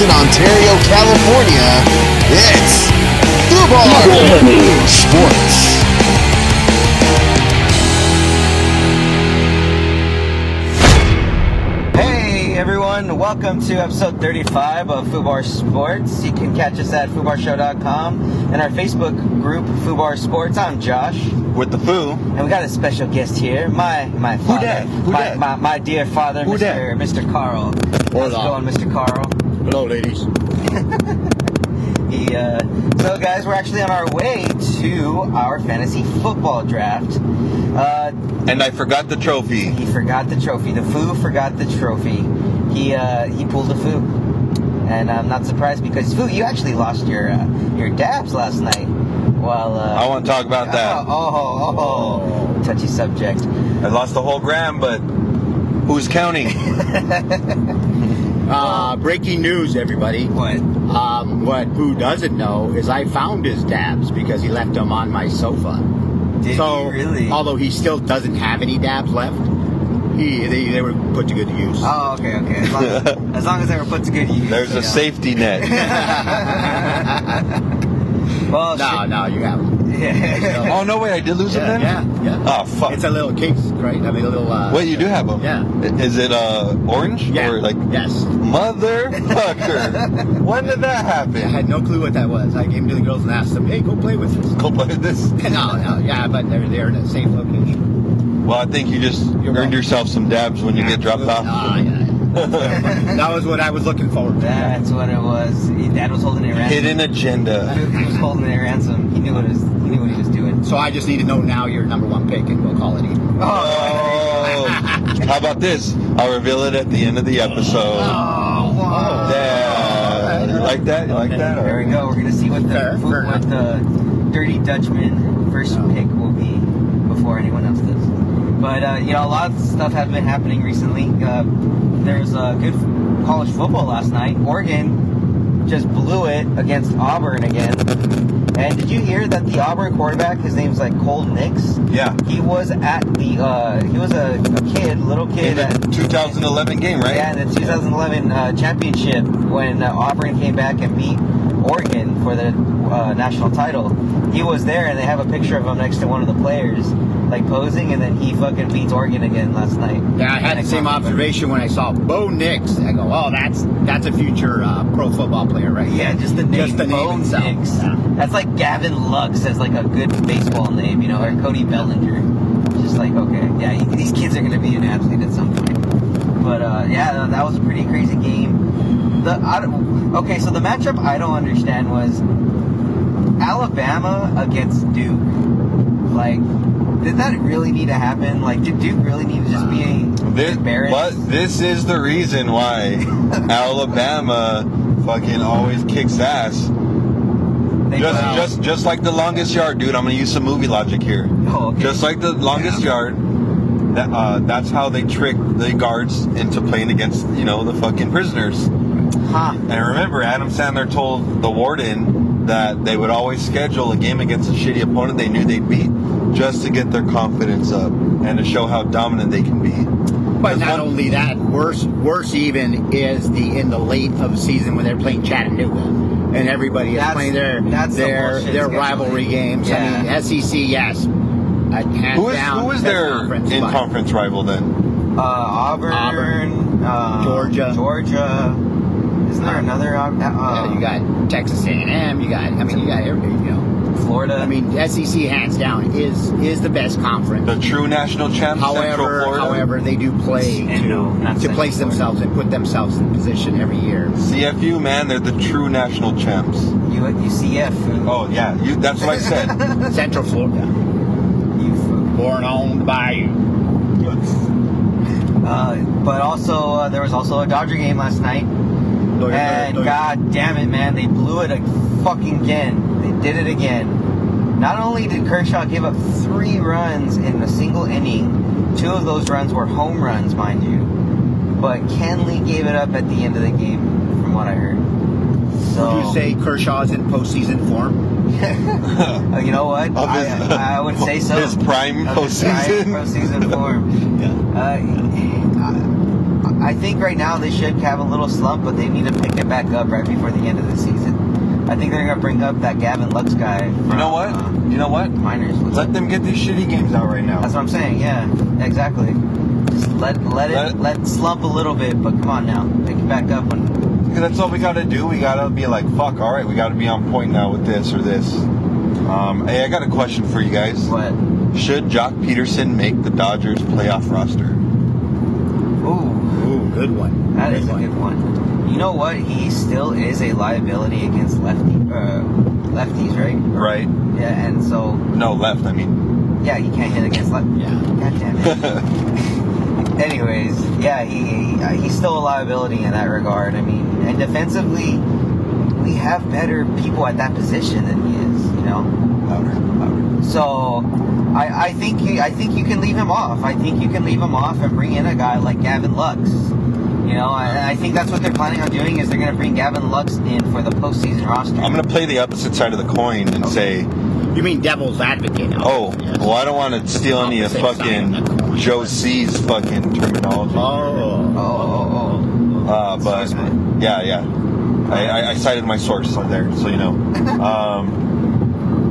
in Ontario, California, it's Foobar Sports. Hey everyone, welcome to episode 35 of Foobar Sports. You can catch us at foobarshow.com and our Facebook group, Foobar Sports. I'm Josh. With the Foo. And we got a special guest here, my father. Who dat? My dear father, Mr. Karl. How's it going, Mr. Karl? Hello, ladies. So guys, we're actually on our way to our fantasy football draft. And I forgot the trophy. He forgot the trophy. The Foo forgot the trophy. He pulled a Foo. And I'm not surprised because, Foo, you actually lost your dabs last night. Well, I want to talk about that. Touchy subject. I lost the whole gram, but who's counting? Breaking news, everybody. What? What Boo doesn't know is I found his dabs because he left them on my sofa. Did he really? Although he still doesn't have any dabs left, they were put to good use. Oh, okay. As long as they were put to good use. There's a safety net. Well, no, you have them. Yeah. Oh, no way, I did lose them then? Yeah. Oh, fuck. It's a little case, right? I mean, a little... Wait, you do have them? Yeah. Is it orange? Yeah. Or Yes. Motherfucker. When did that happen? I had no clue what that was. I gave them to the girls and asked them, hey, go play with this. Go play with this? No, yeah, but they're in a safe location. Well, I think you just earned yourself some dabs when you get dropped off. Yeah. That was what I was looking forward to. That's what it was. Dad was holding it ransom. Hidden agenda. He was holding it ransom. He knew what he was doing. So I just need to know now your number one pick, and we'll call it even. Oh. How about this? I'll reveal it at the end of the episode. Oh, wow. Yeah. You like that? You like that? There we go. We're gonna see what the Dirty Dutchman first pick will be before anyone else does. But a lot of stuff has been happening recently. There's a good college football last night. Oregon just blew it against Auburn again. And did you hear that the Auburn quarterback, his name's like Cole Nix? Yeah. He was at he was a little kid in the 2011 game, right? Yeah, in the 2011 championship when Auburn came back and beat Oregon for the national title. He was there, and they have a picture of him next to one of the players, like posing, and then he fucking beats Oregon again last night. Yeah, I had the same observation when I saw Bo Nix. I go, oh, that's a future pro football player, right? Yeah, just the name Bo Nix. Yeah. That's like Gavin Lux as like a good baseball name, or Cody Bellinger. Just like, okay, yeah, these kids are going to be an athlete at some point. But that was a pretty crazy game. So the matchup I don't understand was Alabama against Duke. Like, did that really need to happen? Like, did Duke really need to just be embarrassed? But this is the reason why Alabama fucking always kicks ass. Just like the longest yard, dude. I'm gonna use some movie logic here. Oh, okay. Just like the longest yard. That's how they trick the guards into playing against the fucking prisoners. Huh. And remember, Adam Sandler told the warden that they would always schedule a game against a shitty opponent they knew they'd beat, just to get their confidence up and to show how dominant they can be. But not only that, worse even is in the late of the season when they're playing Chattanooga and everybody is playing their rivalry games. Yeah. I mean, SEC, yes, hands down. Who was their in-conference rival then? Auburn, Georgia. Isn't there another? You got Texas A&M. You got everybody. Florida. I mean, SEC hands down is the best conference. The true national champs. However, they do play to place themselves and put themselves in position every year. CFU, man, they're the true national champs. UCF. Oh yeah, that's what I said. Central Florida. Born on the bayou. But also, there was also a Dodger game last night. And god damn it, man, they blew it fucking again. They did it again. Not only did Kershaw give up 3 runs in a single inning, 2 of those runs were home runs, mind you. But Kenley gave it up at the end of the game, from what I heard. So, would you say Kershaw's in postseason form? You know what? I would say so. His prime postseason. Prime postseason form. Yeah. I think right now they should have a little slump, but they need to pick it back up right before the end of the season. I think they're going to bring up that Gavin Lux guy. You know what? Miners. Let them get these shitty games out right now. That's what I'm saying. Yeah, exactly. Just let it slump a little bit, but come on now, pick it back up when. Because that's all we got to do. We got to be like, fuck. All right, we got to be on point now with this or this. Hey, I got a question for you guys. What? Should Joc Pedersen make the Dodgers playoff roster? Ooh, good one. That is a good one. You know what? He still is a liability against lefties, right? Right. Yeah, and so. No, left. I mean. Yeah, he can't hit against left. Yeah. God damn it. Anyways, yeah, he's still a liability in that regard. I mean, and defensively, we have better people at that position than he is. You know. Louder. So, I think you can leave him off. I think you can leave him off and bring in a guy like Gavin Lux. You know, I think that's what they're planning on doing is they're going to bring Gavin Lux in for the postseason roster. I'm going to play the opposite side of the coin and say... You mean devil's advocate? Oh, yes. Well, I don't want to steal any of fucking Joe C's fucking terminology. But, yeah. I cited my source there, so you know.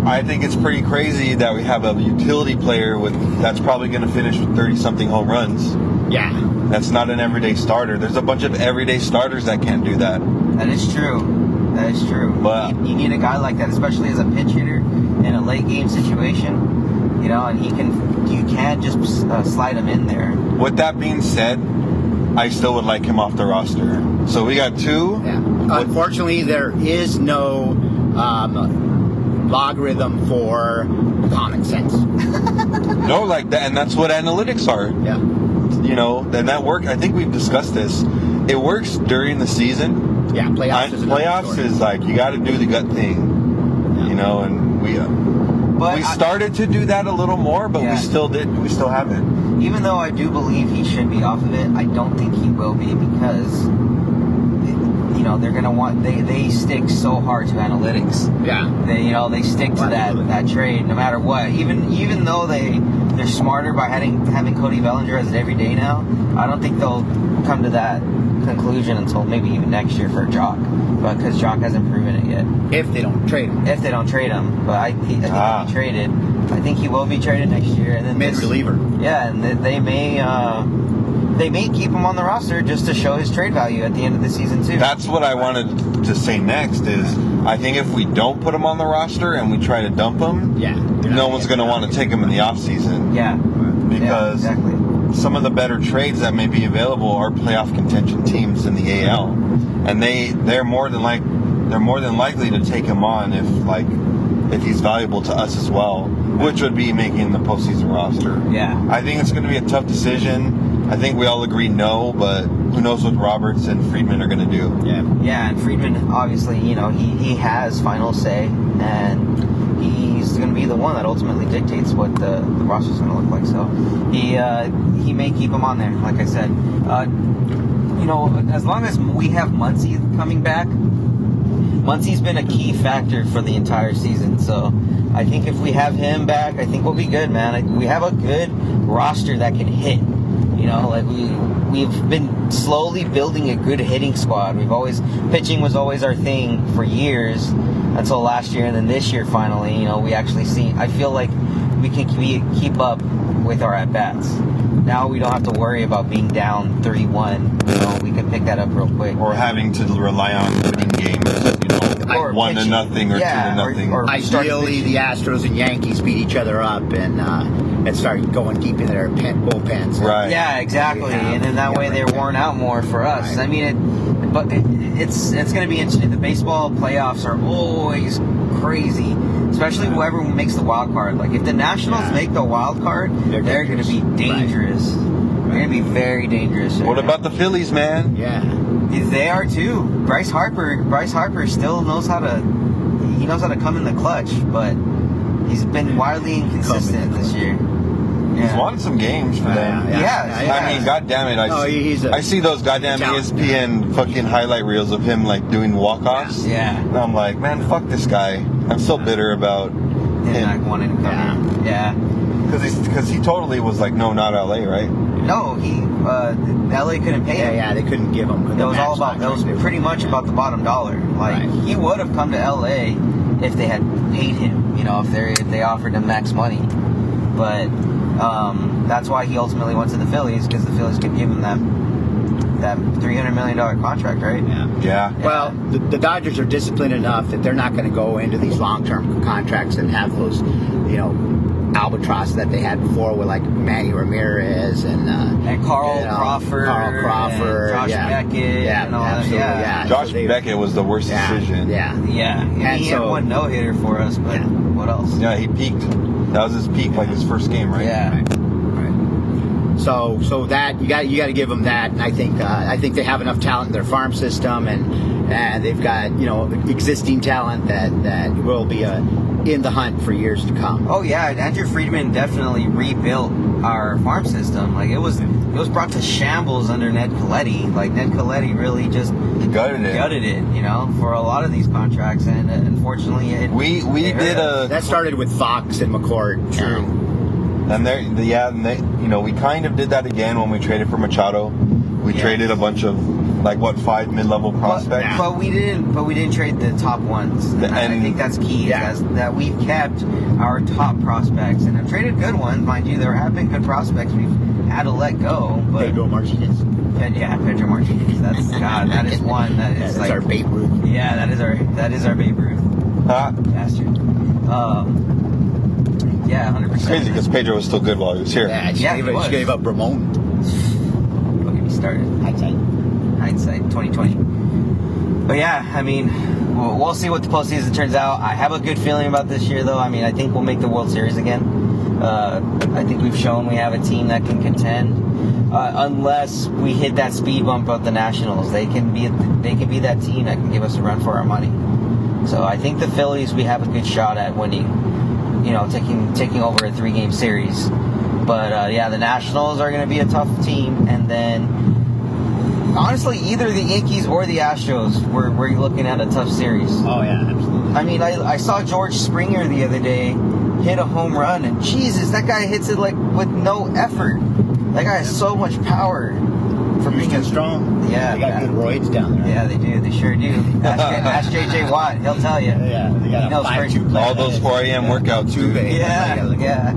I think it's pretty crazy that we have a utility player that's probably going to finish with 30-something home runs. Yeah. That's not an everyday starter. There's a bunch of everyday starters that can't do that. That is true. But you need a guy like that, especially as a pinch hitter in a late game situation. You know, and you can't just slide him in there. With that being said, I still would like him off the roster. So we got two. Yeah. Unfortunately, there is no logarithm for common sense. No, like that, and that's what analytics are. Yeah. You know, and that work. I think we've discussed this. It works during the season. Yeah, playoffs is like you got to do the gut thing. Yeah. You know, and we started to do that a little more, but we still haven't. Even though I do believe he should be off of it, I don't think he will be because you know they're gonna want they stick so hard to analytics. Yeah. They stick to that trade no matter what. Even though they're smarter by having Cody Bellinger as an everyday now, I don't think they'll come to that conclusion until maybe even next year for Joc, because Joc hasn't proven it yet. If they don't trade him. But I think he'll be traded. I think he will be traded next year, and then mid-reliever. Yeah, and they may keep him on the roster just to show his trade value at the end of the season too. That's what I wanted to say next. Is I think if we don't put him on the roster and we try to dump him, no one's going to want to take him in the off season. Yeah, because some of the better trades that may be available are playoff contention teams in the AL, and they're more than likely to take him on if he's valuable to us as well, which would be making the postseason roster. Yeah, I think it's going to be a tough decision. I think we all agree no, but who knows what Roberts and Friedman are going to do. Yeah, and Friedman, obviously, he has final say, and he's going to be the one that ultimately dictates what the roster's going to look like. So he may keep him on there, like I said. As long as we have Muncy coming back, Muncy's been a key factor for the entire season. So I think if we have him back, I think we'll be good, man. We have a good roster that can hit. We've been slowly building a good hitting squad. Pitching was always our thing for years until last year, and then this year finally, we actually I feel like we can keep up with our at-bats. Now we don't have to worry about being down 3-1. We can pick that up real quick. Or having to rely on winning games, or 1-0 or 2-0. Or ideally, the Astros and Yankees beat each other up and start going deep into their bullpens. Right. Yeah, exactly. And then that way they're worn out more for us. Right. I mean, it's going to be interesting. The baseball playoffs are always crazy, especially whoever makes the wild card. Like if the Nationals make the wild card, they're going to be dangerous. Right. They're going to be very dangerous. What about the Phillies, man? Yeah, they are too. Bryce Harper still knows how to come in the clutch, but he's been wildly inconsistent this year. He's won some games for them. I mean, goddamn it! I see those goddamn ESPN fucking highlight reels of him doing walk-offs. Yeah. And I'm like, man, fuck this guy. I'm so bitter about him not wanting to come in. Yeah. Because he totally was like, no, not LA, right? No, LA couldn't pay him. Yeah, they couldn't give him. It was all about. That was pretty much about the bottom dollar. Like he would have come to LA if they had paid him. You know, if they offered him max money. But that's why he ultimately went to the Phillies, because the Phillies could give him that $300 million contract, right? Yeah. Well, the Dodgers are disciplined enough that they're not going to go into these long-term contracts and have those, albatross that they had before with like Manny Ramirez and Karl Crawford, and Josh Beckett, and all absolutely, that. Josh Beckett was the worst decision. And he had one no-hitter for us, but what else? Yeah, he peaked. That was his peak, like his first game, right? Yeah. Right. So that you got to give them that, and I think they have enough talent in their farm system, and they've got existing talent that will be in the hunt for years to come. Oh yeah, Andrew Friedman definitely rebuilt our farm system. Like it was brought to shambles under Ned Colletti. Like Ned Colletti really just gutted it, for a lot of these contracts, and unfortunately that started with Fox and McCourt. True. And we kind of did that again when we traded for Machado. We traded a bunch of 5 mid-level prospects. But we didn't trade the top ones. And I think that's key. That we've kept our top prospects, and have traded good ones, mind you. There have been good prospects we've had to let go. But Pedro Martinez. Pedro Martinez. That is one that is that's our Babe Ruth. Yeah, that is our Babe Ruth. Bastard. 100%. It's crazy because Pedro was still good while he was here. Yeah, she gave up Ramon. Don't get me started. Hindsight 2020. But yeah, I mean, we'll see what the postseason turns out. I have a good feeling about this year, though. I mean, I think we'll make the World Series again. I think we've shown we have a team that can contend. Unless we hit that speed bump of the Nationals, they can be that team that can give us a run for our money. So I think the Phillies, we have a good shot at winning. Taking over a 3-game series. But the Nationals are going to be a tough team, and then honestly, either the Yankees or the Astros, we're looking at a tough series. Oh yeah, absolutely. I mean, I saw George Springer the other day hit a home run, and Jesus, that guy hits it with no effort. That guy has so much power. For being strong. Yeah. They got good roids down there. Yeah, they do. They sure do. Ask JJ Watt. He'll tell you. Yeah. They got all those 4 a.m. workouts. Yeah.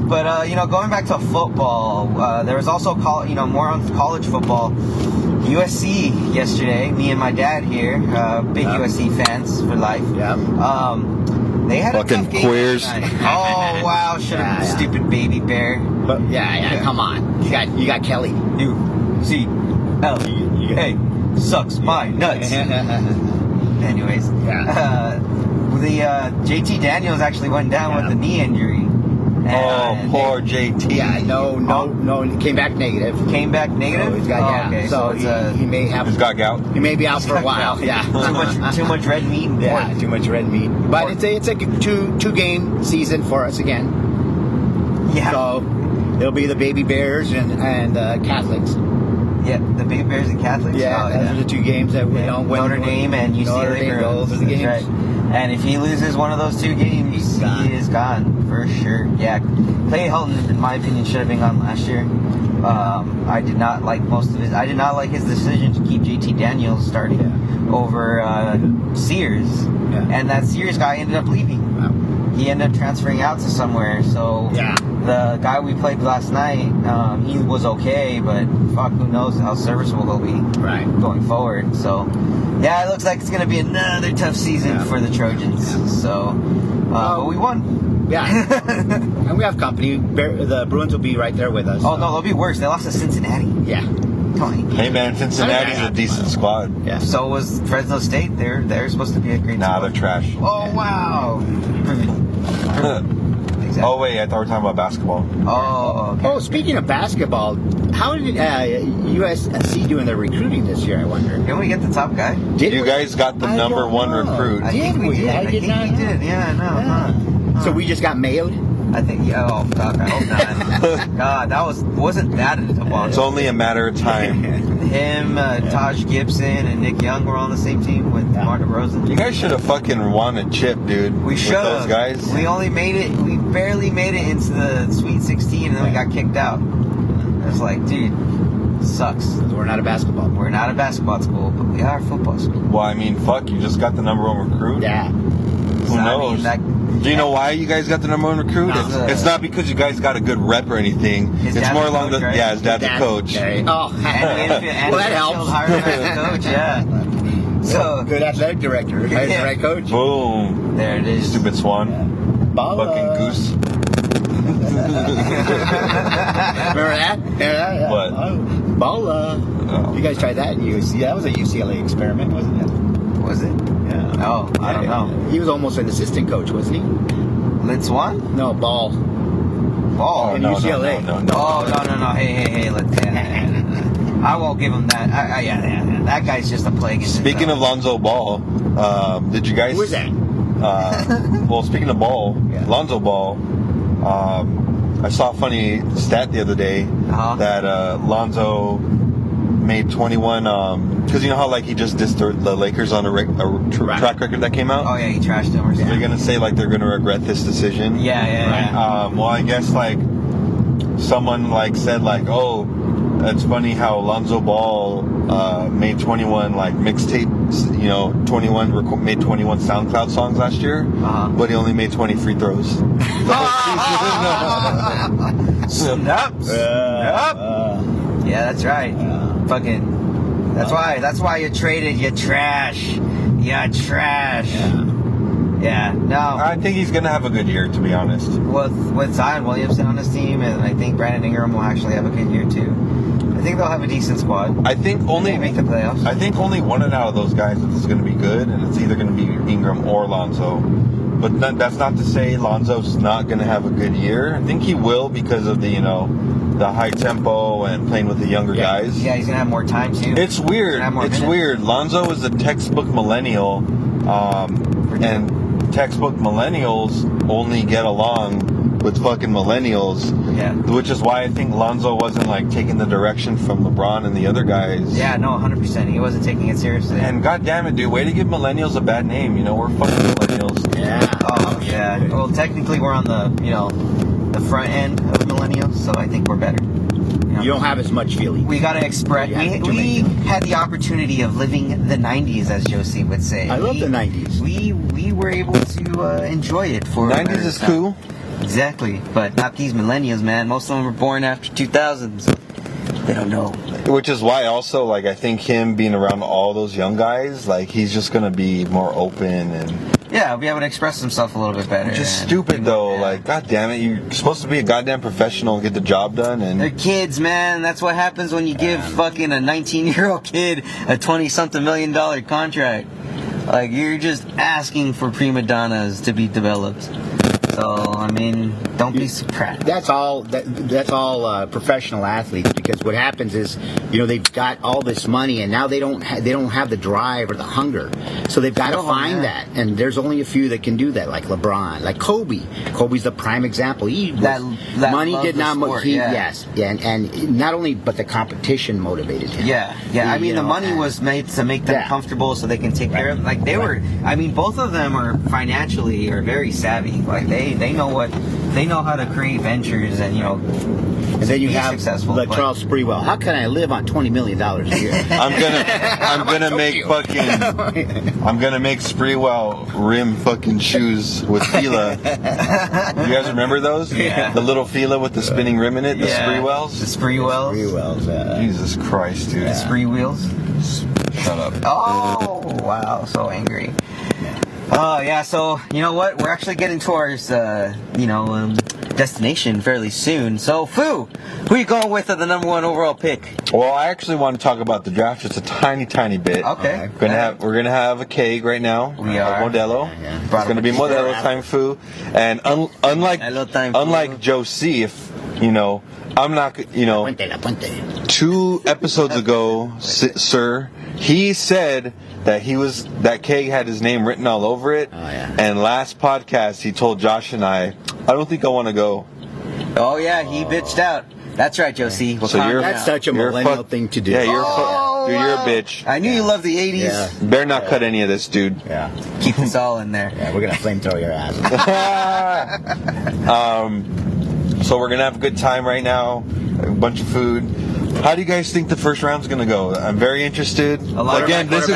But, going back to football, there was also, more on college football. USC yesterday, me and my dad here, big USC fans for life. Yeah. They had fucking a tough game queers. Oh, wow. Stupid baby bear. But come on. You got Kelly. U-C-L-E-A. Sucks my nuts. Anyways. The JT Daniels actually went down with a knee injury. Poor JT. Yeah, no. He came back negative. So he's got okay. So he may have. He's got gout. He may be out for a while. Yeah. too much red meat. Yeah, too much red meat. But it's a two-game season for us again. Yeah. So it'll be the Baby Bears and Catholics. Yeah, the Baby Bears and Catholics. Yeah, those are the 2 games that we don't win. Notre Dame and UCLA. Those are the games. Right. And if he loses one of those 2 games, he is gone for sure. Yeah, Clay Helton, in my opinion, should have been gone last year. I did not like I did not like his decision to keep JT Daniels starting over Sears, and that Sears guy ended up leaving. He ended up transferring out to somewhere. So the guy we played last night, he was okay, but who knows how serviceable he'll be going forward. So it looks like it's going to be another tough season for the Trojans. So, but we won. Yeah, and we have company. The Bruins will be right there with us. Oh no, they'll be worse. They lost to Cincinnati. Yeah. Hey man, Cincinnati's a decent squad. Yeah. So was Fresno State. They're supposed to be a great squad. They're trash. Oh wow. Exactly. Oh wait, I thought we were talking about basketball. Oh. Okay. Oh, speaking of basketball, how did USC do in their recruiting this year? I wonder. Didn't we get the top guy? You guys got the number 1 recruit. I think we did. I think we did. Yeah. No. So we just got mailed. I think. Oh fuck! I hope not. God, wasn't that a bomb? It's only a matter of time. Him, Taj Gibson, and Nick Young were on the same team with DeMar DeRozan. You guys should have fucking won a chip, dude. We should have. Those guys. We barely made it into the Sweet 16, and then we got kicked out. It was like, dude, sucks. We're not a basketball. We're not a basketball school, but we are a football school. Well, I mean, fuck, you just got the number 1 recruit. Yeah. Who knows? Do you know why you guys got the number 1 recruit? No. It's not because you guys got a good rep or anything. It's more along coach, the right? yeah, his dad's the coach. Okay. Oh, And well, that helps. Hired him as a coach, yeah. So good athletic director. Hires the right coach. Boom. there it is. Stupid swan. Balla. Fucking goose. Remember that? Yeah. What? Oh, Balla. Oh. You guys tried that at UCLA. That was a UCLA experiment, wasn't it? Was it? Yeah. Oh, I don't know. He was almost an assistant coach, wasn't he? Lynn Swan? No, Ball. Ball. in UCLA. No. Oh, no. Hey. I won't give him that. Yeah. That guy's just a plague. Speaking of Lonzo Ball, did you guys? Who is that? Well, speaking of Ball, Yeah. Lonzo Ball, I saw a funny stat the other day that Lonzo made 21. Because you know how like he just dissed the Lakers on a track record that came out. Oh yeah, he trashed him or So something. they're gonna say like they're gonna regret this decision. Yeah. Well, I guess like someone like said like, oh, that's funny how Lonzo Ball made 21 like mixtapes, you know, made 21 SoundCloud songs last year, but he only made 20 free throws. Snap. Yeah, that's right. Fucking. That's why you traded. You trash. Yeah. No. I think he's gonna have a good year, to be honest. With Zion Williamson on his team, and I think Brandon Ingram will actually have a good year too. I think they'll have a decent squad. I think only They make the playoffs. I think only one out of those guys is going to be good, and it's either going to be Ingram or Lonzo. But that's not to say Lonzo's not going to have a good year. I think he will because of the high tempo and playing with the younger guys. Yeah, he's gonna have more time too. It's weird. It's weird. Lonzo is a textbook millennial, and textbook millennials only get along with fucking millennials. Yeah. Which is why I think Lonzo wasn't like taking the direction from LeBron and the other guys. Yeah, no, 100%. He wasn't taking it seriously. And goddamn it, dude, way to give millennials a bad name. You know, we're fucking millennials. Yeah. Oh yeah. Well, technically we're on the front end of millennials, so I think we're better. You don't have as much feeling. We got to express. We had the opportunity of living the 90s, as Josie would say. I love the 90s. We were able to enjoy it for 90s is cool. Exactly, but not these millennials, man. Most of them were born after 2000, so they don't know. Which is why also, like, I think him being around all those young guys, like, he's just going to be more open and... Yeah, be able to express himself a little bit better. Which is stupid, though. Yeah. Like, god damn it, you're supposed to be a goddamn professional and get the job done, and... They're kids, man. That's what happens when you give fucking a 19-year-old kid a 20-something million contract. Like, you're just asking for prima donnas to be developed. So, I mean, don't be surprised. That's all professional athletes, because what happens is, they've got all this money and now they don't have the drive or the hunger. So they've got to find that. And there's only a few that can do that, like LeBron, like Kobe. Kobe's the prime example. That money did not motivate. Yes. Yeah, and not only, but the competition motivated him. Yeah. I mean, the money was made to make them comfortable so they can take care of them. Like, both of them are financially very savvy. Like, they know how to create ventures and and then you have successful, like Charles Sprewell. How can I live on $20 million a year? I'm gonna make Sprewell rim fucking shoes with Fila. You guys remember those? Yeah. The little Fila with the spinning rim in it. The Sprewells. The Sprewells. Jesus Christ, dude. The Spree wheels. Shut up. Oh wow, so angry. Oh yeah, so you know what? We're actually getting towards destination fairly soon. So Foo, who are you going with at the number 1 overall pick? Well, I actually want to talk about the draft just a tiny bit. Okay. We're gonna have a keg right now. We are. Modelo. Yeah. It's gonna be Modelo time, Foo. And unlike Joe C, if I'm not, La Puente. 2 episodes ago, sir, he said that keg had his name written all over it. Oh, yeah. And last podcast, he told Josh and I don't think I want to go. Oh yeah, he bitched out. That's right, Josie. So That's such a millennial thing to do. Yeah, you're a bitch. I knew you loved the 80s. Yeah. Better not cut any of this, dude. Yeah. Keep this all in there. Yeah, we're gonna flamethrow your ass. So we're gonna have a good time right now. A bunch of food. How do you guys think the first round's gonna go? I'm very interested. Again, this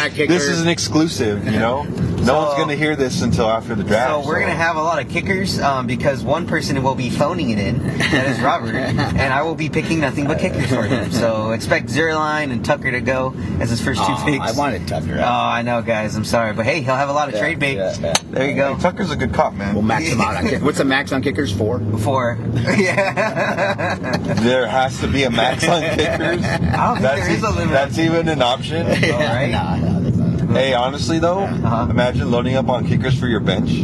is an exclusive. You know, no one's gonna hear this until after the draft. So we're gonna have a lot of kickers because one person will be phoning it in. That is Robert, and I will be picking nothing but kickers for him. So expect Zerline and Tucker to go as his first 2 picks. I wanted Tucker. Oh, I know, guys. I'm sorry, but hey, he'll have a lot of trade bait. There you go. Hey, Tucker's a good cop, man. We'll max him out on kickers. What's the max on kickers? 4? 4. Yeah. There has to be a max on kickers. I don't think there is a limit. That's even an option. All right. No, that's not. Hey, honestly though, imagine loading up on kickers for your bench.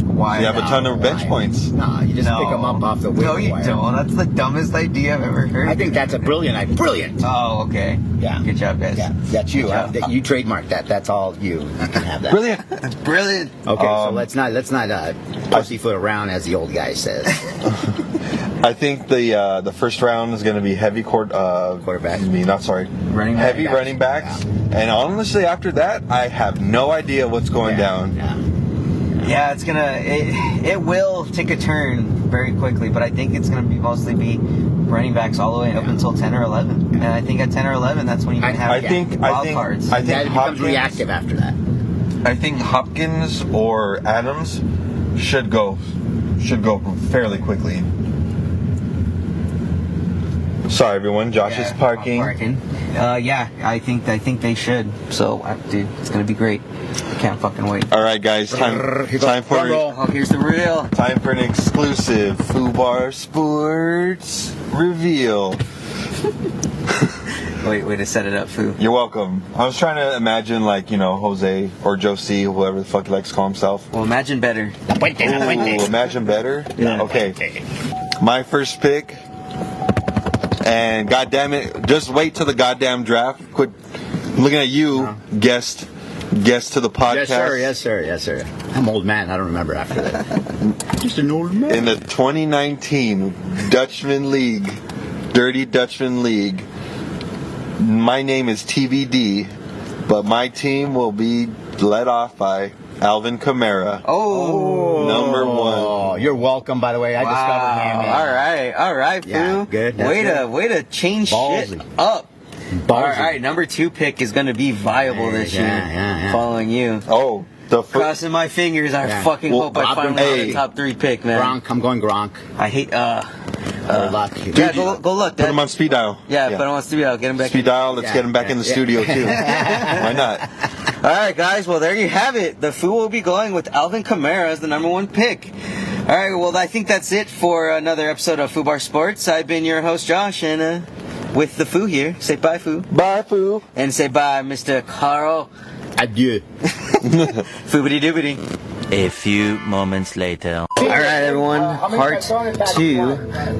Why? You have a ton of bench points. No, you just pick them up off the waiver No, you wire. don't. That's the dumbest idea I've ever heard. I think that's a brilliant. Brilliant. Oh, okay. Yeah. Good job, guys. Yeah, that's you. Good job. You trademarked that. That's all you. You can have that. Brilliant. That's brilliant. Okay, so let's not pussyfoot around, as the old guy says. I think the first round is going to be heavy quarterback. Running back. Heavy running backs. And honestly, after that, I have no idea what's going down. Yeah, it will take a turn very quickly, but I think it's going to mostly be running backs all the way up until 10 or 11. And I think at 10 or 11, that's when you can have wild cards. I think it becomes reactive after that. I think Hopkins or Adams should go fairly quickly. Sorry, everyone. Josh is parking. I think they should. So, dude, it's gonna be great. Can't fucking wait. All right, guys. Time for here's the real. Time for an exclusive Foobar Sports reveal. Way to set it up, Foo. You're welcome. I was trying to imagine, Jose or Josie, whoever the fuck he likes to call himself. Well, imagine better. Ooh, imagine better? Yeah. Okay. My first pick. And goddamn it, just wait till the goddamn draft. Quit looking at you, guest to the podcast. Yes, sir. I'm an old man. I don't remember after that. Just an old man. In the 2019 Dutchman League, Dirty Dutchman League, my name is TBD, but my team will be led off by Alvin Kamara. Oh, number 1. Oh, you're welcome, by the way. I discovered him. Yeah. All right, Foo. Yeah, good. Way to change shit up. Ballsy. All right, number 2 pick is going to be viable this year. Yeah. Following you. Oh, Crossing my fingers. I fucking hope I finally get a top 3 pick, man. Gronk. I'm going Gronk. I hate. Luck. Yeah, go look. Put him on speed dial. Yeah, put him on speed dial. Get him back. Speed dial. Let's get him back in the studio too. Why not? All right, guys. Well, there you have it. The Foo will be going with Alvin Kamara as the number 1 pick. All right. Well, I think that's it for another episode of Foobar Sports. I've been your host, Josh, and with the Foo here. Say bye, Foo. Bye, Foo. And say bye, Mr. Karl. Adieu. Foobity doobity. A few moments later. All right, everyone. Part 2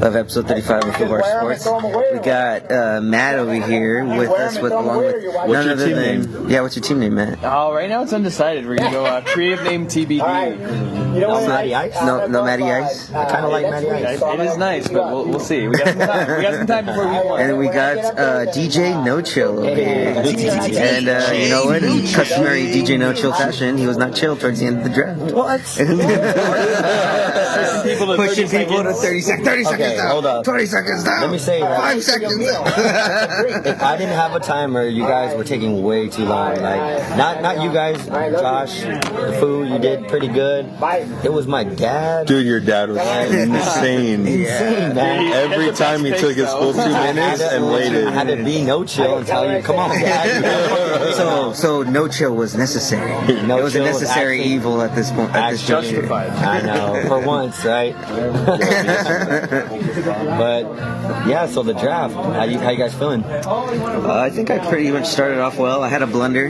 of episode 35 of Foobar Sports. We got Matt over here with us, along with none other than. Yeah, what's your team name, Matt? Oh, right now it's undecided. We're gonna go creative name TBD. No Matty Ice? No Matty Ice. I kind of like Matty Ice. It is nice, but we'll see. We got some time. We got some time before we won. And we got DJ No Chill over here. And you know what? In customary DJ No Chill fashion, he was not chill towards the end of the draft. What? Pushing people to 30 seconds. 30 seconds down. Hold up. 20 seconds down. Let me say that. 5 seconds. If I didn't have a timer, you guys were taking way too long. Not you guys, Josh, the Foo, you did pretty good. It was my dad. Dude, your dad was insane. Insane, man. Every time he took his full 2 minutes and waited. I had to be no chill and tell you, come on, dad. So No Chill was necessary. It was a necessary evil at this point. At this Justified. I know, for once, right? But yeah, so the draft. How you guys feeling? I think I pretty much started off well. I had a blunder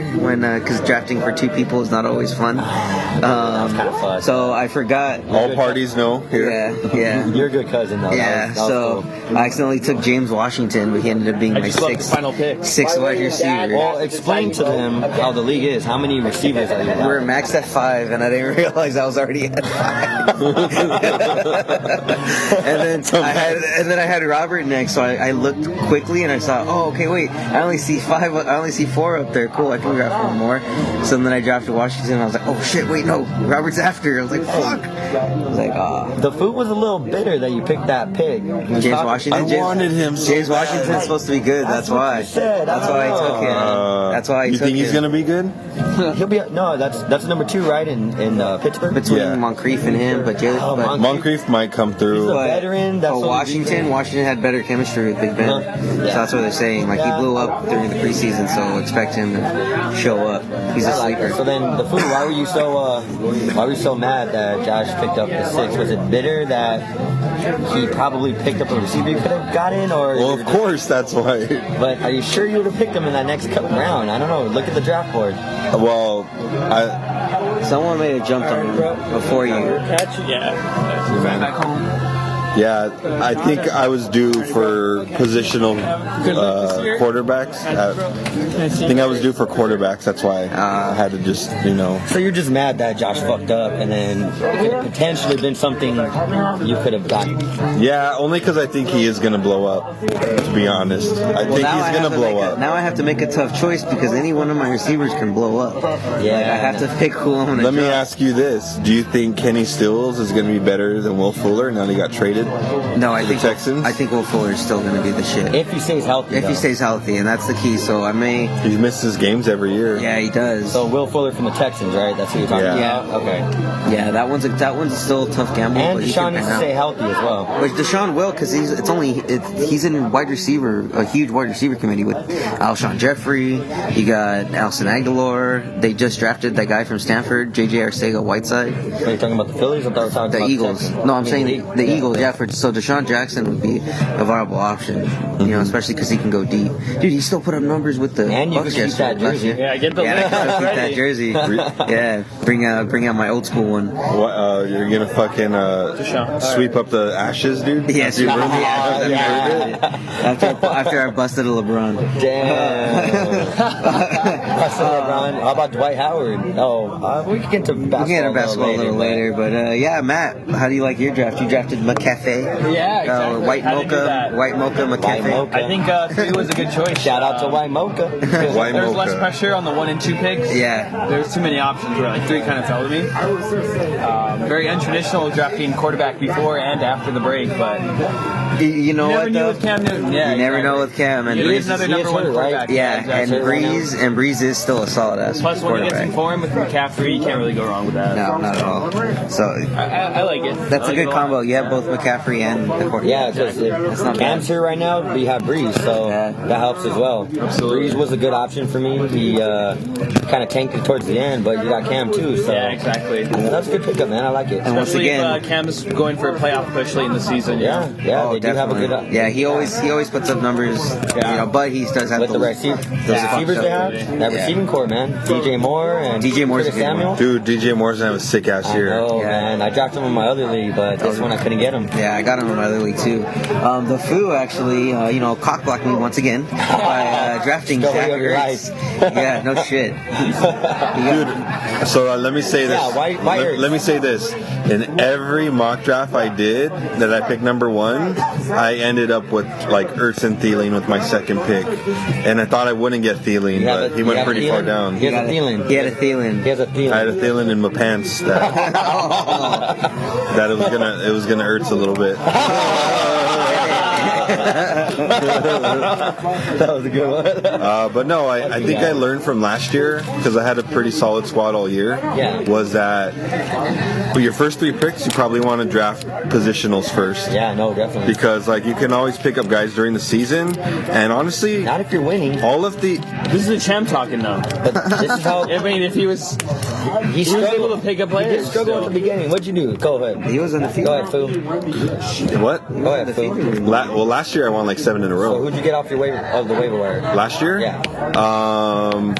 because drafting for 2 people is not always fun. That's kind of fun. So I forgot. All parties know here. Yeah. You're a good cousin, though. Yeah, so cool. I accidentally took James Washington, but he ended up being my final pick. 6th wide receiver. Well, explain to them how the league is. How many receivers are you? We're maxed at 5, and I didn't didn't realize I was already at 5. and then I had Robert next, so I looked quickly and I saw, oh, okay, wait, I only see 5. I only see 4 up there. Cool, I can grab 4 more. So then I drafted Washington, and I was like, oh shit, wait, no, Robert's after. I was like, fuck. I was like, ah. The food was a little bitter that you picked that pick. James Washington. I wanted him. James Washington's supposed to be good. That's why. That's why I took him. That's why I took him. You think he's gonna be good? He'll be no. That's number 2, right? In Pittsburgh. Between Moncrief and him, but Moncrief might come through. He's a veteran. That's Washington had better chemistry with Big Ben. So that's what they're saying. Like, he blew up during the preseason, so expect him to show up. He's a sleeper. So then, the food. Why were you so mad that Josh picked up the 6? Was it bitter that he probably picked up a receiver you could have gotten, or? Well, of course, that's why. But are you sure you would have picked him in that next round? I don't know. Look at the draft board. Well, someone may have jumped on him before you. Back home. Yeah, I think I was due for positional quarterbacks. I think I was due for quarterbacks. That's why I had to just, So you're just mad that Josh fucked up, and then it could have potentially been something you could have gotten. Yeah, only because I think he is going to blow up, to be honest. I think he's going to blow up. Now I have to make a tough choice because any one of my receivers can blow up. Yeah, I have to pick who I'm going to Let me ask you this. Do you think Kenny Stills is going to be better than Will Fuller now that he got traded? No, I think Texans? I think Will Fuller is still going to be the shit. If he stays healthy. If he stays healthy, and that's the key. So I may. He misses games every year. Yeah, he does. So Will Fuller from the Texans, right? That's who you're talking about. Yeah. Okay. Yeah, that one's still a tough gamble. And but Deshaun needs to stay healthy as well. Which Deshaun will, because he's in a huge wide receiver committee with Alshon Jeffrey. You got Alson Aguilar. They just drafted that guy from Stanford, J.J. Arcega-Whiteside. Are you talking about the Phillies? I thought we were talking the about Eagles. The No, I'm saying the Eagles. Yeah, so Deshaun Jackson would be a viable option. Especially because he can go deep. Dude, he still put up numbers with the and you Bucks can keep that jersey. Yeah, get the I gotta keep that jersey. Yeah, bring out my old school one. What, you're gonna fucking sweep up the ashes, dude? Yes, after I busted a LeBron. Damn. Busted LeBron. How about Dwight Howard? We can get to basketball. We can get into basketball a little later, but Matt, how do you like your draft? You drafted McCaffrey. Yeah, exactly. White mocha, McCaffrey. I think 3 was a good choice. Shout out to White Mocha. There's less pressure on the 1 and 2 picks. Yeah. There's too many options where 3 kind of fell to me. Very untraditional drafting quarterback before and after the break, but you never knew with Cam Newton. Yeah, you never know with Cam, and Breeze is another number 1 quarterback. Right? Yeah, and Breeze is still a solid ass Plus, when you get some form with McCaffrey, you can't really go wrong with that. No, not at all. So I like it. That's a good combo. You have both McCaffrey and the quarterback. Yeah, because Cam's here right now. We have Breeze, so that helps as well. Absolutely. Breeze was a good option for me. He kind of tanked it towards the end, but you got Cam too. So yeah, exactly. That's a good pickup, man. I like it. And once again, if, Cam's going for a playoff push late in the season. Yeah, they do have a good. He always puts up numbers. But he does have with the receivers they have. That receiving core, man. DJ Moore and DJ Moore's Samuel. Dude, DJ Moore's gonna have a sick ass year. Oh man, I dropped him in my other league, but this one I couldn't get him. Yeah, I got him in my other league too. The Foo actually, cock blocked me once again by drafting Zach Ertz. Yeah, no shit. Dude, so let me say this. Yeah, why let me say this. In every mock draft I did that I picked number 1, I ended up with Ertz and Thielen with my second pick, and I thought I wouldn't get Thielen, but he went pretty far down. He had a Thielen. He had a Thielen. I had a Thielen in my pants that it was gonna Ertz a little bit. That was a good one. But no, I think I learned from last year, because I had a pretty solid squad all year, was that for your first 3 picks, you probably want to draft positionals first. Yeah, no, definitely. Because you can always pick up guys during the season, and honestly, not if you're winning. All of the this is a champ talking though. But this is how. I mean, if he was able to pick up players. He did struggle at the beginning. What'd you do? Go ahead. He was on the field. Go ahead, Foo. What? Go ahead, Foo. Well, last year I won like 7 in a So row. who'd you get off the waiver wire? Last year? Yeah.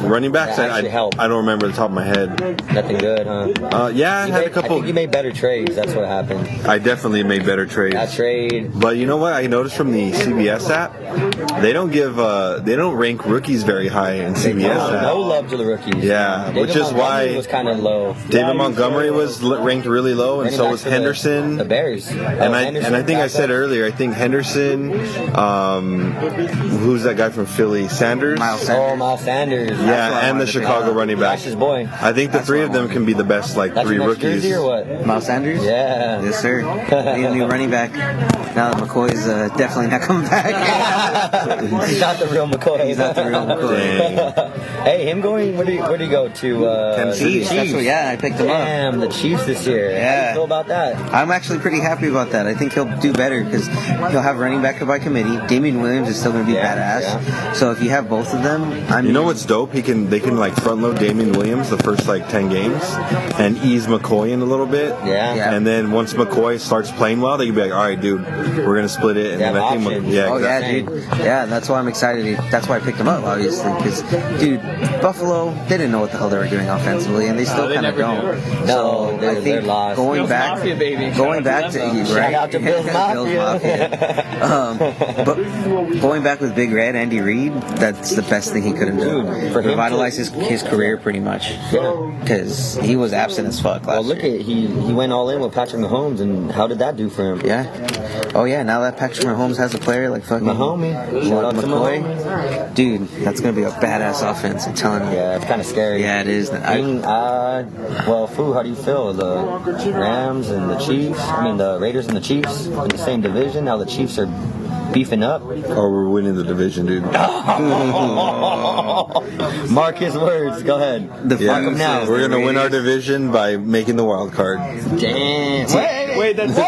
Running backs, That actually I helped. don't remember the top of my head. Nothing good, huh? Yeah, I had a I couple. think you made better trades. That's what happened. I definitely made better That trades. trade. But you know what? I noticed from the CBS app, they don't rank rookies very high in CBS app. No love to the rookies. Yeah, David which is Montgomery why was kind of low. David Montgomery was ranked really low, and Running so back was for Henderson. The Bears. And I think I said earlier, I think Henderson, who's that guy from Philly? Sanders? Miles Sanders. Oh, Miles Sanders. Yeah, and the Chicago running back. That's his boy. I think the three of them can be the best, like, That's 3 your next rookies. jersey or what? Miles Sanders? Yeah. Yes, sir. Need a new running back. Now that McCoy's definitely not coming back. He's not the real McCoy. He's not the real McCoy. Dang. Hey, him going, where do you go? To Kansas City. Chiefs. That's what, yeah, I picked him up. Damn, the Chiefs this year. How do Yeah. you feel about that? I'm actually pretty happy about that. I think he'll do better because he'll have running back by committee. Damian Williams is still going to be badass. Yeah. So if you have both of them, I mean, You know what's dope? They can like front load Damian Williams the first like 10 games and ease McCoy in a little bit. Yeah. And then once McCoy starts playing well, they can be like, all right, dude, we're gonna split it. And They then have I think, options. Oh exactly. yeah, dude. Yeah, that's why I'm excited. That's why I picked him up, obviously, because dude, Buffalo, they didn't know what the hell they were doing offensively, and they still they kind of never don't. No, So they're I think lost. going Bills back, Mafia, baby. going Shout back out to to them, right, though. Shout out to Bills But going back with Big Red, Andy Reid, that's the best thing he could have done. Dude, for him Revitalize his career pretty much, because he was absent as fuck last Well, look year. at he went all in with Patrick Mahomes, and how did that do for him? Yeah. Oh yeah. Now that Patrick Mahomes has a player like fucking Mahomie. Shout out to McCoy, Mahomie. dude, that's gonna be a badass offense. I'm telling you. Yeah, it's kind of scary. Yeah, it is. Well, Foo, how do you feel? The Rams and the Chiefs, the Raiders and the Chiefs in the same division. Now the Chiefs are beefing up. Or we're winning the division, dude. Mark his words. Go ahead. Mark them now. We're gonna win our division by making the wild card. Damn. Wait, that's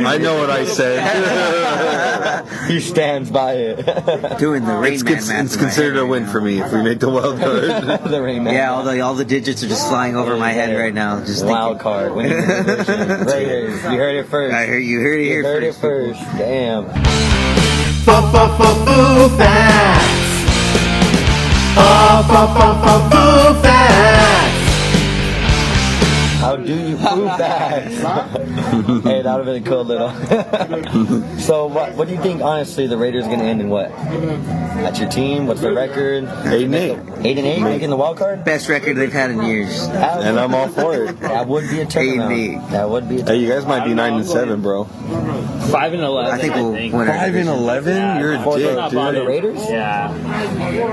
I know what I said. He stands by it. Doing the Rain it's Man it's math in my considered head a win right for me if we make the wild card. The Rain Man. Yeah, all the digits are just flying over my head right now. Just Wild thinking. card. Winning the division. Raiders. You heard it first. You heard it You here heard it first. first. Damn. Foo facts. Foo facts. How do you prove that? Hey, that would have been a cool little. So, what do you think, honestly, the Raiders are going to end in what? That's your team? What's the record? 8-8. 8-8, making the wild card? Best record they've had in years. And I'm all for it. That would be a 8-8. turnaround. That would be a Hey, you guys might be 9-7, bro. 5-11. I think we'll win our 5-11? You're a For dick, not bought dude. the Raiders? Yeah.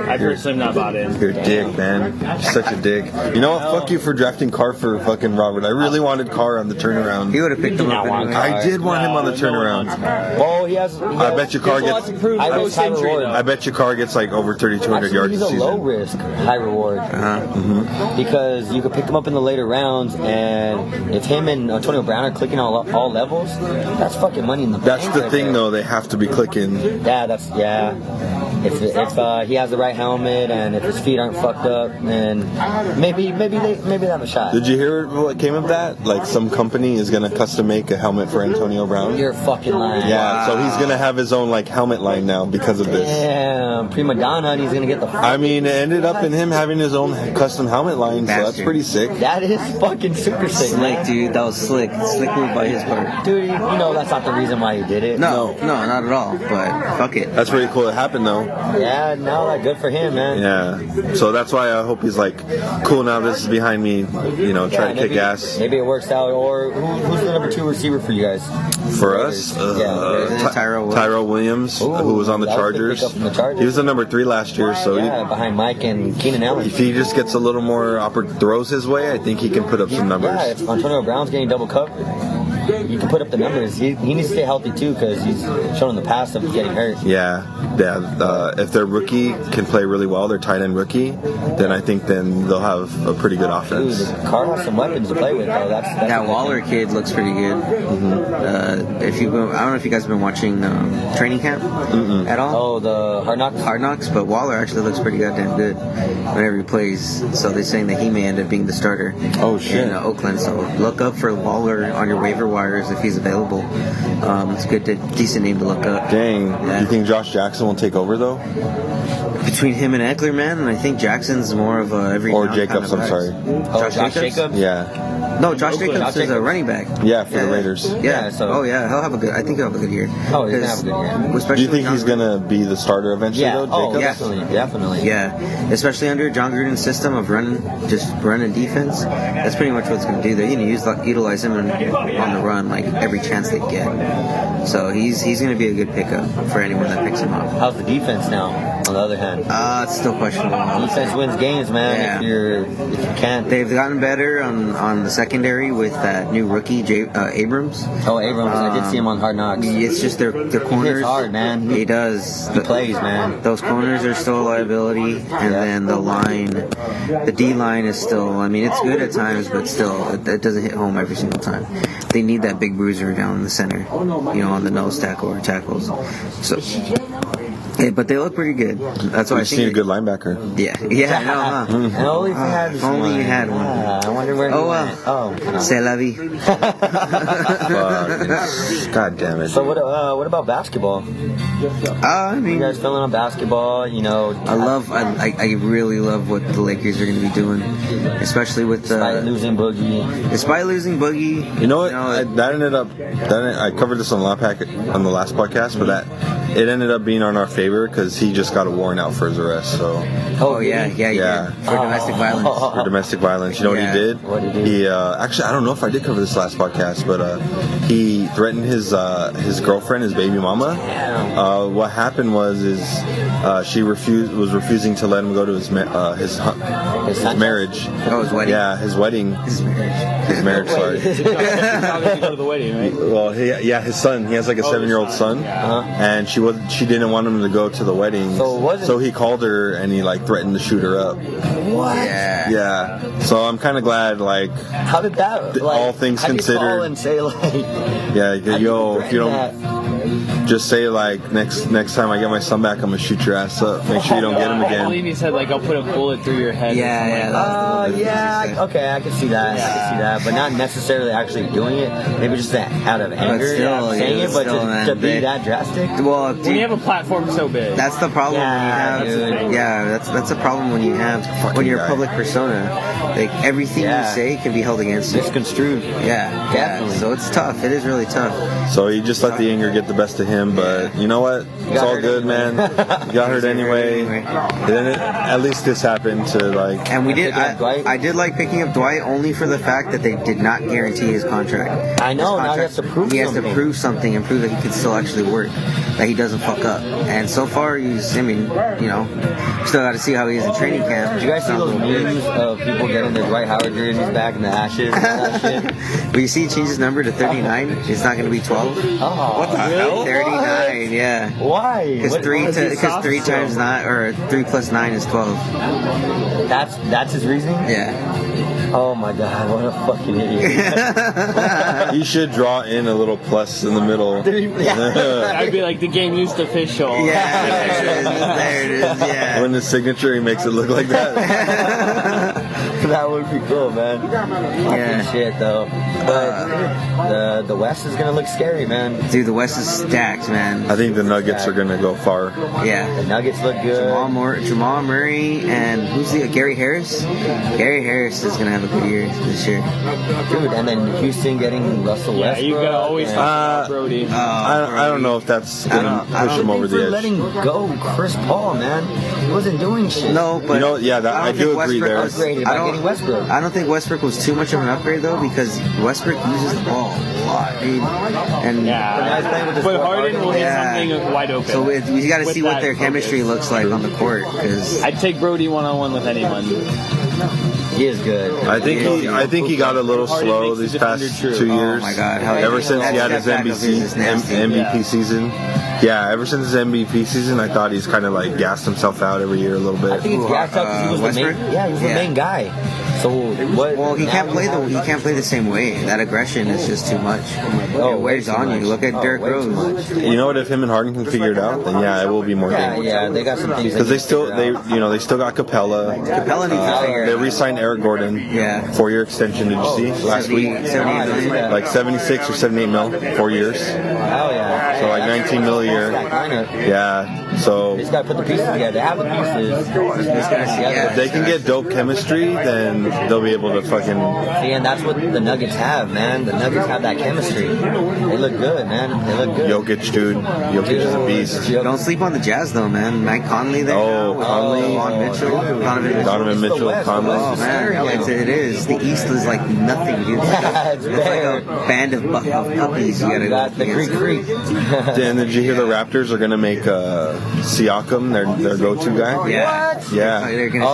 I personally am not bought in. You're a dick, man. You're such a dick. You know what? Fuck you for drafting Carr for fucking Robert. I really wanted Carr on the turnaround. He would have picked them up not want anyway. I did want him on the turnaround. Well, he has. I bet your Carr There's a lot gets. to prove I bet post-injury, Tyler though. I bet your Carr gets like over 3,200 yards He's this a low season. risk, high reward. Because you could pick him up in the later rounds, and if him and Antonio Brown are clicking all levels, that's fucking money in the bank. That's the right thing, there. they have to be clicking. Yeah. If he has the right helmet and if his feet aren't fucked up, then maybe they have a shot. Did you hear what came of that? Like some company is gonna custom make a helmet for Antonio Brown. You're fucking lying. Yeah, so he's gonna have his own like helmet line now because of this. Damn, prima donna, and he's gonna get the. I mean, it ended up in him having his own custom helmet line, so that's Bastard. pretty sick. That is fucking super sick, Slick, man. dude. That was slick. Slick move by his part. Dude, you know that's not the reason why he did it. No, not at all. But fuck it. That's pretty cool. It happened though. Yeah, no, like good for him, man. Yeah. So that's why I hope he's like, cool. Now this is behind me. You know, try to kick maybe, ass Maybe it works out. Or who's the number 2 receiver for you guys? for us. Tyrell Williams, who was on the that was a good Chargers. pickup from the Chargers. He was the number 3 last year, so Behind Mike and Keenan Allen. if he just gets a little more throws his way, I think he can put up some numbers. Yeah, if Antonio Brown's getting double covered, you can put up the numbers. He needs to stay healthy too because he's shown in the past of getting hurt. Yeah. If their rookie can play really well, their tight end rookie, then I think they'll have a pretty good offense. Dude, Karl has some weapons to play with though. That's That Waller kid looks pretty good. I don't know if you guys have been watching training camp at all. Oh, the Hard Knocks? Hard Knocks, but Waller actually looks pretty goddamn good whenever he plays. So they're saying that he may end up being the starter Oh, shit. in Oakland. So look up for Waller on your waiver wires if he's available. It's a decent name to look up. Dang. Yeah. You think Josh Jackson will take over though? Between him and Eckler, man, and I think Jackson's more of a every Or down Jacobs, kind of I'm guy. sorry. Josh Jacobs? Yeah. No, Josh Jacobs is a running back. Yeah, for the Raiders. Yeah. Oh yeah, he'll have a good. I think he'll have a good year. Oh, he's gonna have a good year. Do you think he's gonna be the starter eventually though, Jacobs? Definitely. Yeah, especially under John Gruden's system of running defense. That's pretty much what's going to do. They're going to utilize him on the run like every chance they get. So he's going to be a good pickup for anyone that picks him up. How's the defense now? On the other hand, it's still questionable. Defense wins games, man. Yeah. If you can't, they've gotten better on the secondary with that new rookie Abrams. Oh, Abrams! I did see him on Hard Knocks. It's just their corners. He hits hard, man. He does. He plays, man. Those corners are still a liability, and then the line, the D line is still. I mean, it's good at times, but still, it doesn't hit home every single time. They need that big bruiser down in the center, on the nose tackle or tackles. So. Yeah, but they look pretty good. That's why I think a good linebacker. Yeah, I know, huh? And only if you had one. I wonder where he went. Oh, c'est la vie. God damn it. So what about basketball? I mean, you guys feeling on basketball? I really love what the Lakers are going to be doing, especially with despite losing Boogie. Despite losing Boogie, you know what? I covered this on the last podcast, but it ended up being on our favor because he just got a warrant out for his arrest. So. Oh yeah. For domestic violence. For domestic violance, you know what he did? What did he do? He actually, I don't know if I did cover this last podcast, but he threatened his girlfriend, his baby mama. What happened was she was refusing to let him go to his marriage. Oh, his wedding. Yeah, his wedding. His marriage. Sorry. Obviously go to the wedding, right? Well, his son. He has like a 7-year-old son, and she didn't want him to go to the wedding. So he called her and he threatened to shoot her up. What? Yeah. So I'm kind of glad. How did that? All things considered. Call and say if you don't, just say next time I get my son back, I'm gonna shoot your ass up. Make sure you don't get him again. I believe he said I'll put a bullet through your head. Okay, I can see that. But not necessarily actually doing it. Maybe just out of anger, saying it. But to be that drastic. Well, when you have a platform so big, that's the problem. That's a problem when you're a public persona. Everything you say can be held against you. Misconstrued. Yeah, definitely. So it's tough. It is really tough. So he just let the anger get the best of him, but you know what? It's all good, man. You got hurt anyway. Then at least this happened to And we did. I did like picking up Dwight only for the fact that they did not guarantee his contract. I know. Now he has to prove something. He has to prove something and prove that he can still actually work, that he doesn't fuck up. And so far, still got to see how he is in training camp. Did you guys see those memes of people getting their Dwight Howard jerseys back in the ashes and that shit? Well, you see he changed his number to 39. It's not going to be 12. Oh, what the hell? 39, yeah. Why? Because 3 times 9, or 3 plus 9 is 12. That's his reasoning? Yeah. Oh my god, what a fucking idiot. You should draw in a little plus in the middle. I'd be like, the game used official. Yeah, there it is, yeah. When the signature, he makes it look like that. That would be cool, man. Fucking shit, though. But the West is going to look scary, man. Dude, the West is stacked, man. I think the Nuggets are going to go far. Yeah. The Nuggets look good. Jamal Murray and Gary Harris? Gary Harris is going to have a good year this year. Dude, and then Houston getting Russell Westbrook. Yeah, you got to always talk about Brody. I don't know if that's going to push him over the edge. Letting go Chris Paul, man. He wasn't doing shit. No, but I do agree there. I don't think Westbrook was too much of an upgrade though, because Westbrook uses the ball a lot. But Harden will hit something wide open. So we got to see what their chemistry looks like on the court. Because I'd take Brody one-on-one with anyone. He is good. I think he got a little slow these past 2 years. Oh my god! Ever since he had his MVP season. Yeah, ever since his MVP season, I thought he's kind of gassed himself out every year a little bit. I think he's gassed out because he was the main guy. So what? Well, he can't play the same way. That aggression is just too much. It wears on you. Look at Derrick Rose. You know what? If him and Harden can figure it out, then yeah, it will be more. Yeah, they got some things. Because they still got Capella. Capella needs to figure it They out. re-signed Eric Gordon. Yeah. 4-year extension. Did you see last week? 78 million. Like 76 or 78 mil, 4 years. Oh yeah. So like 19 mil a year. Yeah. So They just gotta put the pieces together. They have the pieces. Just gotta see if they can get dope chemistry, then they'll be able to fucking. See, and that's what the Nuggets have, man. The Nuggets have that chemistry. They look good, man. They look good. Jokic, dude. Jokic is a beast. Don't sleep on the Jazz though, man. Mike Conley there. Conley. Donovan Mitchell, Conley. Oh man, it is. The East is like nothing, dude. It's like a band of puppies. You gotta got the Creek. And did you hear the Raptors are gonna make Siakam their go-to guy? Yeah. Yeah.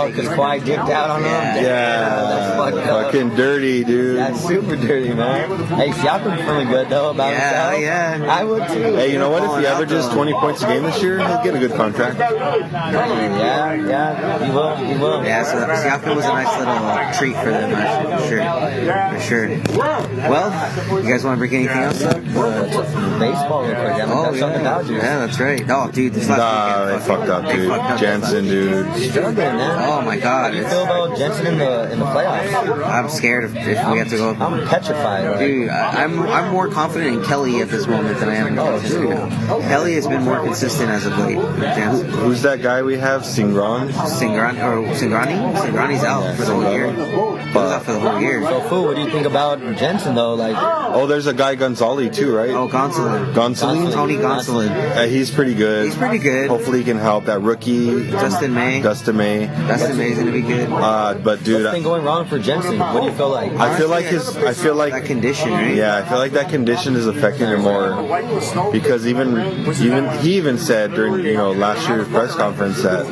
Because Kawhi dicked out on him. Yeah. Fucking dirty, dude. That's super dirty, man. Hey, Siakam's feeling good though about himself. Yeah. I would too. Hey, you know what? If he averages 20 points a game this year, he'll get a good contract. Yeah, he will. Yeah, so Siakam was a nice little treat for them, for sure. Well, you guys want to bring anything else up? Baseball real quick. The Dodgers. Yeah, that's right. Oh, dude, this last They fucked up, dude. Jansen, dude. Struggling, man. Oh my God. How do you feel about Jensen in the playoffs? I'm scared if we have to go. I'm petrified. Dude, I'm more confident in Kelly at this moment than I am in Jansen. Kelly has been more consistent as of late. Who's that guy we have? Singrani? Singrani's out for the whole year. He was out for the whole year. So, Foo, what do you think about Jensen, though? Like, there's a guy Gonzalez too, right? Oh, Gonsolin. Tony Gonsolin. He's pretty good. Hopefully he can help that rookie. Dustin May is gonna be good. But dude, what's been going wrong for Jensen? What do you feel like? I feel like that condition, right? Yeah, I feel like that condition is affecting him more because he even said during last year's press conference that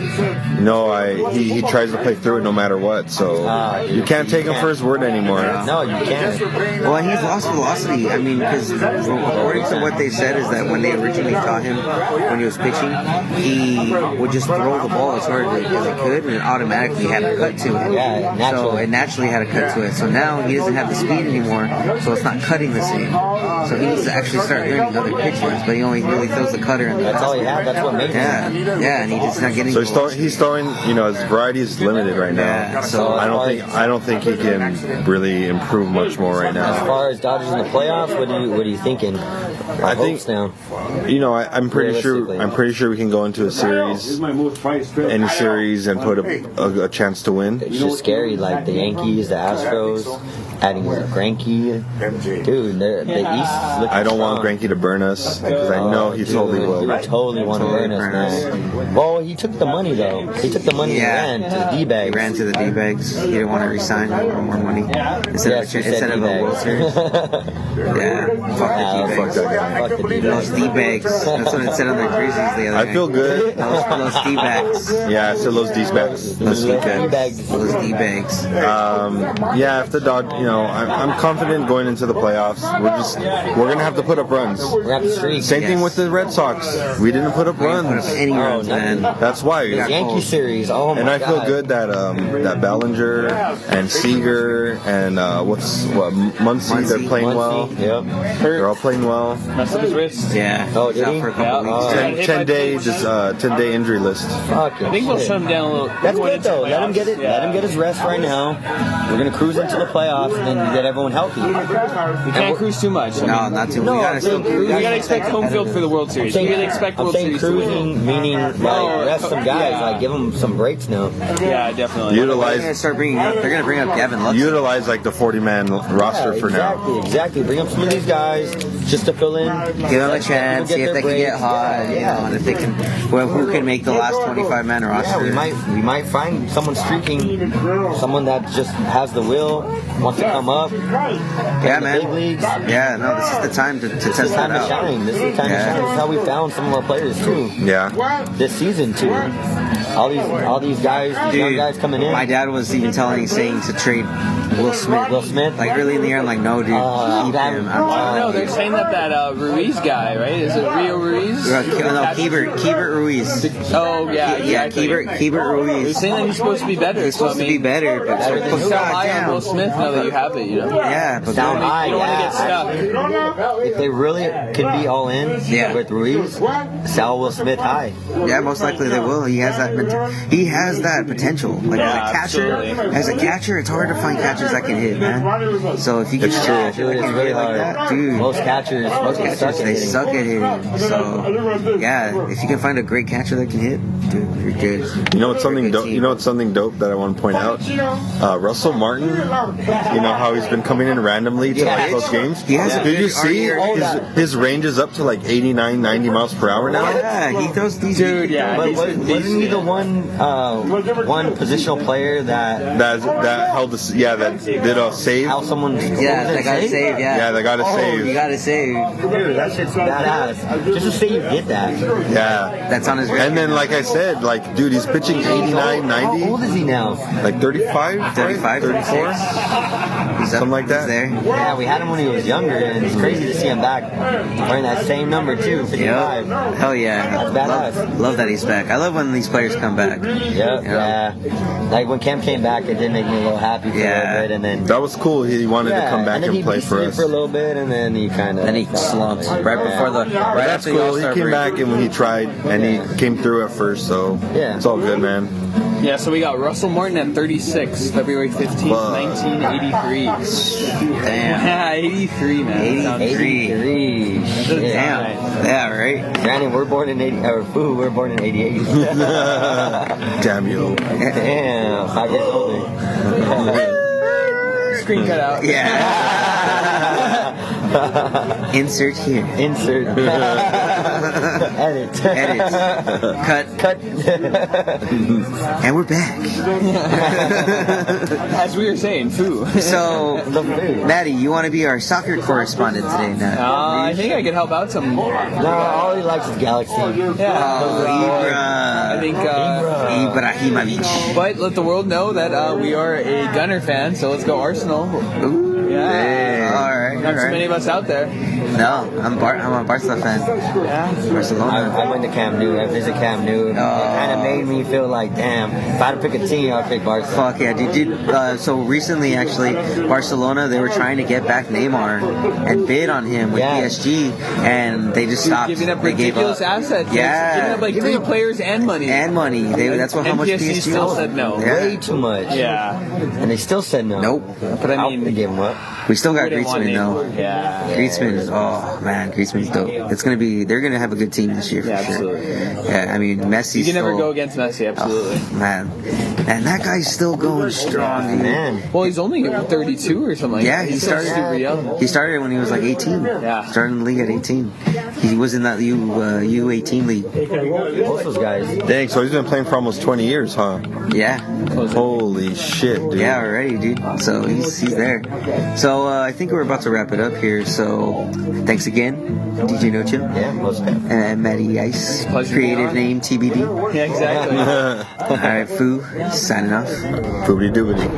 he tries to play through it no matter what. So you can't take him for his word anymore. No, you can't. Well, he's lost velocity. I mean, because according to what they said is that when they originally taught him when he was pitching, he would just throw the ball as hard as he could, and it automatically had a cut to it. Yeah, naturally. So it naturally had a cut to it. So now he doesn't have the speed anymore, so it's not cutting the same. So he needs to actually start learning other pitches, but he only really throws the cutter. And that's all he has. That's what makes him. Yeah, and he's just not getting. So he's throwing. His variety is limited right now. Yeah, so I don't think he can really improve much more right now. As far as Dodgers in the playoffs, what are you thinking? I think now. I'm pretty sure we can go into a series, any series, and put a chance to win. It's just scary, like the Yankees, the Astros, adding Greinke. Dude, the East is looking I don't strong. want Greinke to burn us because I know he totally will. He totally want to burn us, man. Well, he took the money though. He took the money and ran to the D-bags. He ran to the D-bags. He didn't want to resign for more money instead of a World Series. Fuck the D-bags. Those D-bags. That's what it said on their jerseys the other day. I feel good. Those D-bags. Yeah, I said those D-bags. Those D-bags. Yeah, if the Dodgers, I'm confident going into the playoffs. We're gonna have to put up runs. We're gonna have to streak. Same thing with the Red Sox. We didn't put up runs. Put up any runs, man. That's why. The Yankee series. Oh my God. And I feel good that that Ballinger and Seager and Muncy, they're playing well. Yep. They're all playing well. Messed up his wrist. Yeah. Oh, did he? For a couple weeks. 10 day injury list. I think we'll shut him down a little. That's good though. Let him get it. Let him get his rest right now. We're gonna cruise into the playoffs and then get everyone healthy. We can't cruise too much. No, not too much. We gotta expect home field for the World Series. We gotta expect World Series. I'm saying cruising, meaning rest some guys, give them some breaks now. Yeah, definitely. They're gonna bring up Gavin Lux. Utilize the 40-man roster for now. Exactly. Bring up some of these guys just to fill in. Give them a chance. See if they can get hot. And if they can, who can make the last 25-man roster? Yeah, we might find someone streaking, someone that just has the will, wants to come up. Yeah, man. Big leagues. Yeah, no, this is the time to This is test the time that to out. shine. This is the time to shine. This is how we found some of our players too. Yeah. This season too. All these guys, these young guys coming in. My dad was even saying to trade Will Smith. Will Smith? Like early in the year, I'm like, no, dude, keep him. No, they're saying that Ruiz guy, right? Is it Rio Ruiz? No, Keibert Ruiz. Oh, yeah. Yeah, exactly. Keibert They're Ruiz. saying that he's supposed to be better. He's supposed to be better, but So high on Will Smith now that you have it, you know? yeah, but Down high, You don't want to get stuck. If they really can be all in Yeah. with Ruiz, sell Will Smith high. yeah, most likely they will. He has that potential. Like as a catcher, it's hard to find catchers that can hit, man. So if you can It's get a true. catcher that It's can really hit like hard. that, dude. Most catchers They suck at hitting. So yeah, if you can find a great catcher that can hit, dude, you're good. You know what's something Good dope? team. You know what's something dope that I want to point out? Russell Martin. You know how he's been coming in randomly to like close games. He has a Did good you see RDR. his range is up to like 89, 90 miles per hour now? Yeah, he throws these. Dude, yeah. But wasn't he the one positional player that That held the that did a save. how someone Yeah, that got to save. Yeah, Yeah, they got to You save. got to save. Dude, that shit's badass. Just to say you get that. Yeah. That's on his. And then, like I said, like, dude, he's pitching 89, How 90, old is he now? like 35, 35, 34. Something like that. There. Yeah, we had him when he was younger, and it's crazy to see him back wearing that same number too, 55. Yep. Hell yeah. That's badass. Love that he's back. I love when these players come back. Yeah, You know? yeah. Like when Cam came back, it did make me a little happy for a Yeah. little bit, and then That was cool. He wanted to come back and then and he play for beat us. for a little bit, and then he kind of Then he slumped right before the. Right That's after the cool. He All-Star came break. back and when he tried, and he came through at first, so Yeah. it's all good, man. Yeah, so we got Russell Martin at 36, February 15th, Fuck. 1983. Damn. Yeah, 83, man. Sounds 83. Shit. Damn. Yeah, right. Granted, we're born in 80, or Foo, we're born in 88. Damn you. Damn, 5 years older. Screen cut out. Yeah. Insert here. Insert. Edit. Edit. Cut. And we're back. As we were saying, Foo. So, The food. Maddie, you want to be our soccer correspondent today, now? I think I could help out some. No, all he likes is Galaxy. Yeah. Ibra. I think. Ibrahimovic. But let the world know that we are a Gunner fan, so let's go Arsenal. Ooh. Yeah. All right. Not so many of us out there. No, I'm a Barca fan. Yeah. Barcelona. I went to Camp Nou. I visited Camp Nou. It kind of made me feel like, damn, if I had to pick a team, I'd pick Barca. Fuck yeah, dude. So recently, actually, Barcelona, they were trying to get back Neymar and bid on him with Yeah. PSG, and they just stopped. Giving up They gave ridiculous up. assets. Yeah. Giving up like 3 players and money. And money. That's how And much PSG PSG still was. said no. Yeah. Way too much. Yeah. And they still said no. Nope. But I I mean, they gave him up. We still got we didn't want Griezmann though. Neymar. Yeah. Griezmann is Griezmann's dope. They're gonna have a good team this year for Yeah, sure. absolutely. Yeah, I mean Messi. You can never go against Messi, absolutely. Man, and that guy's still going strong, dude. Man. Well, he's only 32 or something like Yeah, that. he He's still started. super young. He started when he was like 18. Yeah. Started in the league at 18. He was in that U18 league. Most of those guys. Dang, so he's been playing for almost 20 years, huh? Yeah. Holy shit, dude. Yeah, already, dude. So he's there. So I think we're about to wrap it up here. So thanks again, DJ No Chill. Yeah, most of them. And Matty Ice. Pleasure Creative being on. name TBD. Yeah, exactly. All right, Foo, signing off. Boobity doobity.